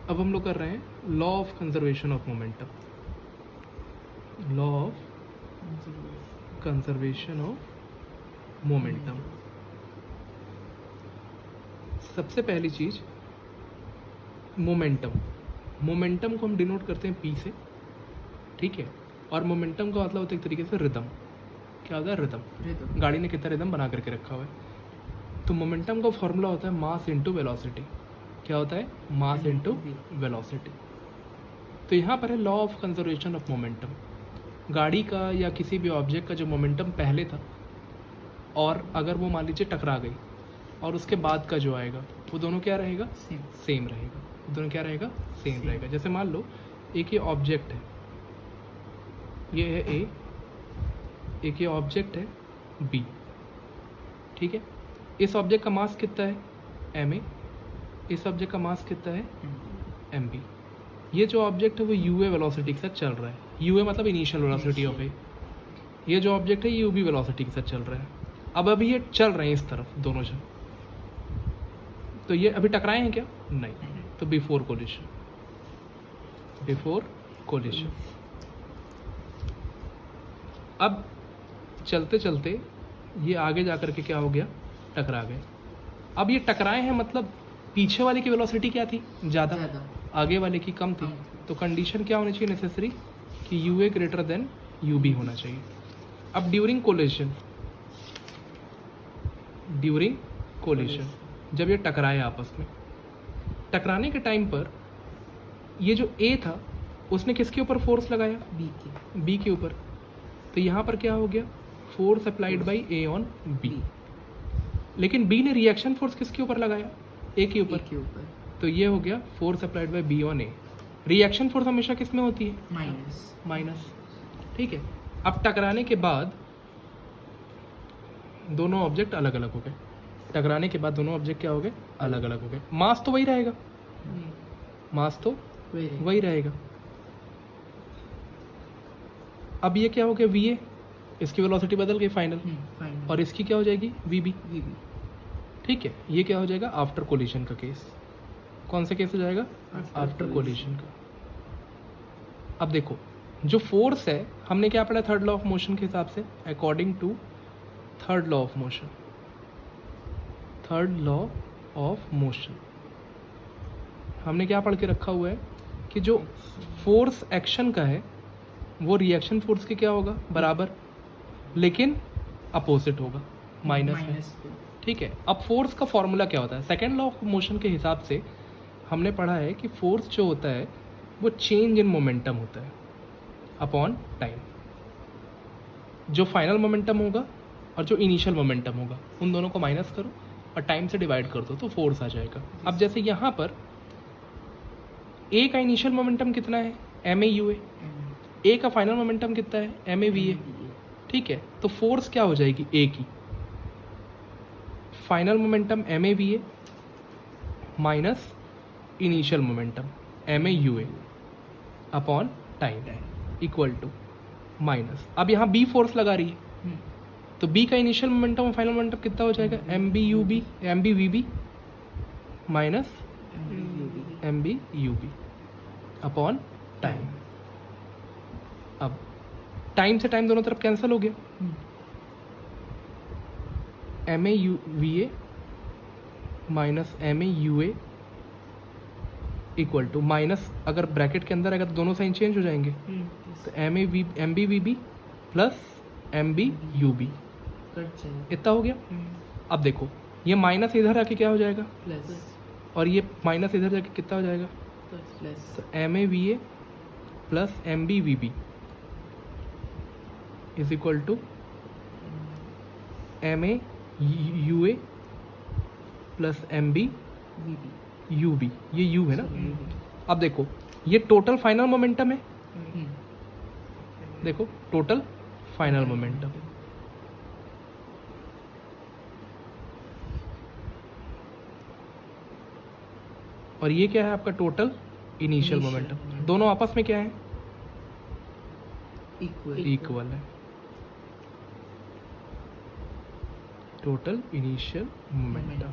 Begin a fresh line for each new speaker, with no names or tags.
अब हम लोग कर रहे हैं law of conservation of momentum. Law of conservation of momentum. सबसे पहली चीज मोमेंटम। मोमेंटम को हम डिनोट करते हैं पी से, ठीक है। और मोमेंटम का मतलब होता है एक तरीके से रिदम। क्या होता है? रिदम। गाड़ी ने कितना रिदम बना करके रखा हुआ है। तो मोमेंटम का फॉर्मूला होता है मास इनटू वेलोसिटी। क्या होता है? Mass into velocity. तो यहाँ पर है law of conservation of momentum. गाड़ी का या किसी भी ऑब्जेक्ट का जो मोमेंटम पहले था और अगर वो मान लीजिए टकरा गई और उसके बाद का जो आएगा वो दोनों क्या रहेगा? सेम रहेगा। वो दोनों क्या रहेगा? सेम रहेगा। जैसे मान लो एक ये ऑब्जेक्ट है, ये है ए, एक ये ऑब्जेक्ट है बी, ठीक है। इस ऑब्जेक्ट का मास कितना है? M A. इस ऑब्जेक्ट का मास कितना है? M B. ये जो ऑब्जेक्ट है वो यू ए वेलोसिटी के साथ चल रहा है। यू ए मतलब इनिशियल वेलोसिटी ऑफ ए। ये जो ऑब्जेक्ट है ये यू बी वेलोसिटी के साथ चल रहा है। अब अभी ये चल रहे हैं इस तरफ दोनों जन, तो ये अभी टकराए हैं क्या? नहीं। तो बिफोर कोलिशन, बिफोर कोलिशन। अब चलते चलते ये आगे जा करके क्या हो गया? टकरा गए। अब ये टकराए हैं मतलब पीछे वाले की वेलोसिटी क्या थी? ज़्यादा, आगे वाले की कम थी। तो कंडीशन क्या होनी चाहिए नेसेसरी? कि U A greater than U B होना चाहिए। अब ड्यूरिंग कोलिशन, ड्यूरिंग कोलिशन जब ये टकराए आपस में, टकराने के टाइम पर ये जो ए था उसने किसके ऊपर फोर्स लगाया? बी के ऊपर। तो यहाँ पर क्या हो गया? Force applied by A on B. लेकिन बी ने रिएक्शन फोर्स किसके ऊपर लगाया? ए के ऊपर। तो ये हो गया force applied by be on A. Reaction force हमेशा किस में होती है? माइनस, ठीक है। अब टकराने के बाद दोनों ऑब्जेक्ट अलग अलग हो गए। टकराने के बाद दोनों ऑब्जेक्ट क्या हो गए? अलग अलग हो गए। मास तो वही रहेगा, मास तो वही रहेगा। अब ये क्या हो गया? वी ए, इसकी वेलोसिटी बदल गई फाइनल, और इसकी क्या हो जाएगी? वी बी, ठीक है। ये क्या हो जाएगा? आफ्टर कोलिशन का केस। कौन सा केस हो जाएगा? आफ्टर कोलिशन का। अब देखो जो फोर्स है हमने क्या पढ़ा थर्ड लॉ ऑफ मोशन के हिसाब से? According to third law of motion, third law of motion हमने क्या पढ़ के रखा हुआ है कि जो फोर्स एक्शन का है वो रिएक्शन फोर्स के क्या होगा? बराबर, लेकिन अपोजिट होगा, माइनस है, ठीक है। अब फोर्स का फॉर्मूला क्या होता है? सेकेंड लॉ ऑफ मोशन के हिसाब से हमने पढ़ा है कि फोर्स जो होता है वो चेंज इन मोमेंटम होता है अपॉन टाइम। जो फाइनल मोमेंटम होगा और जो इनिशियल मोमेंटम होगा उन दोनों को माइनस करो और टाइम से डिवाइड कर दो तो फोर्स आ जाएगा। अब जैसे यहाँ पर ए का इनिशियल मोमेंटम कितना है? एम ए यू ए। ए का फाइनल मोमेंटम कितना है? एम ए वी ए, ठीक है। तो फोर्स क्या हो जाएगी? ए की final momentum M A V A minus initial momentum M A U A upon time equal to minus. अब यहाँ बी फोर्स लगा रही है तो बी का इनिशियल मोमेंटम और फाइनल मोमेंटम कितना हो जाएगा? M B U B, M B V B minus M B U B upon time. अब टाइम से टाइम दोनों तरफ कैंसिल हो गया। M A U V A minus M A U A equal to minus, अगर bracket के अंदर आएगा तो दोनों साइन चेंज हो जाएंगे। तो M A V M B V B plus M B U B इतना हो गया। अब देखो ये माइनस इधर आके क्या हो जाएगा? प्लस, और ये माइनस इधर जाके कितना हो जाएगा? प्लस। तो M A V A plus M B V B is equal to M A U A plus M B U B. ये यू है ना। अब देखो ये टोटल फाइनल मोमेंटम है, देखो टोटल फाइनल मोमेंटम। और ये क्या है आपका? Total initial momentum. दोनों आपस में क्या है? इक्वल है। Total initial momentum